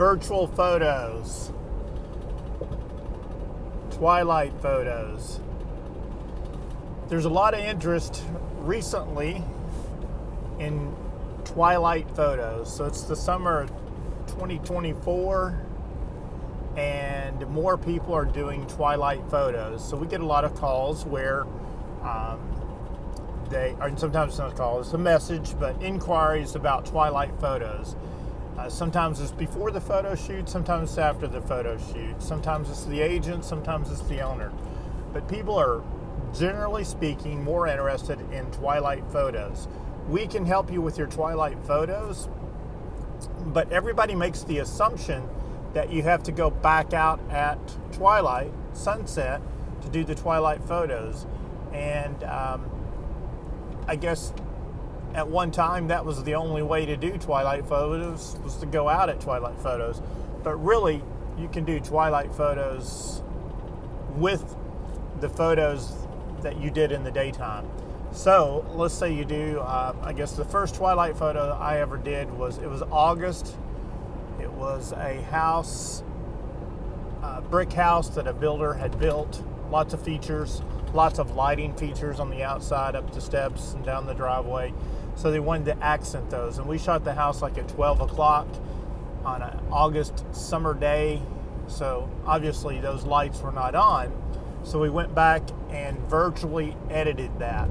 virtual photos, twilight photos. There's a lot of interest recently in twilight photos. So it's the summer of 2024 and more people are doing twilight photos. So we get a lot of calls where sometimes it's not a call, it's a message, but inquiries about twilight photos. Sometimes it's before the photo shoot, sometimes it's after the photo shoot, sometimes it's the agent, sometimes it's the owner. But people are, generally speaking, more interested in twilight photos. We can help you with your twilight photos, but everybody makes the assumption that you have to go back out at twilight, sunset, to do the twilight photos. And I guess at one time that was the only way to do twilight photos, was to go out at twilight photos. But really, you can do twilight photos with the photos that you did in the daytime. So let's say you do, I guess the first twilight photo I ever did was August. It was a house, brick house that a builder had built, lots of features, lots of lighting features on the outside, up the steps and down the driveway. So they wanted to accent those. And we shot the house like at 12 o'clock on an August summer day. So obviously those lights were not on. So we went back and virtually edited that.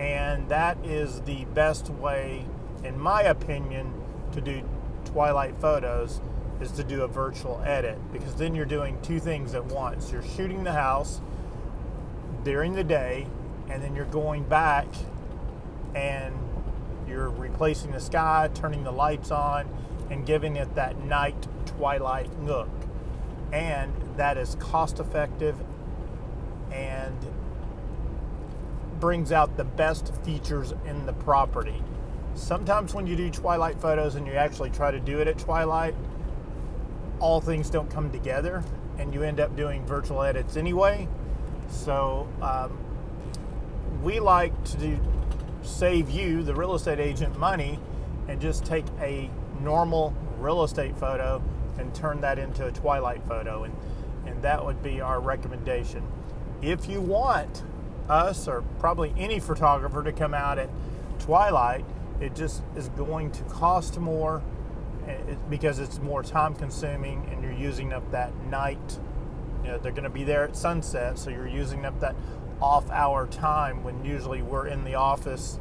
And that is the best way, in my opinion, to do twilight photos, is to do a virtual edit, because then you're doing two things at once. You're shooting the house during the day, and then you're going back and you're replacing the sky, turning the lights on, and giving it that night twilight look. And that is cost effective and brings out the best features in the property. Sometimes when you do twilight photos and you actually try to do it at twilight, all things don't come together and you end up doing virtual edits anyway. So we like to save you, the real estate agent, money and just take a normal real estate photo and turn that into a twilight photo, and that would be our recommendation. If you want us, or probably any photographer, to come out at twilight, it just is going to cost more because it's more time consuming and you're using up that night. You know, they're going to be there at sunset, so you're using up that off hour time when usually we're in the office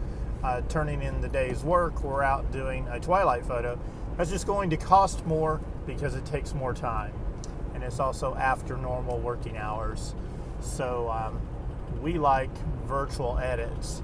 turning in the day's work. We're out doing a twilight photo. That's just going to cost more because it takes more time, and it's also after normal working hours. So we like virtual edits.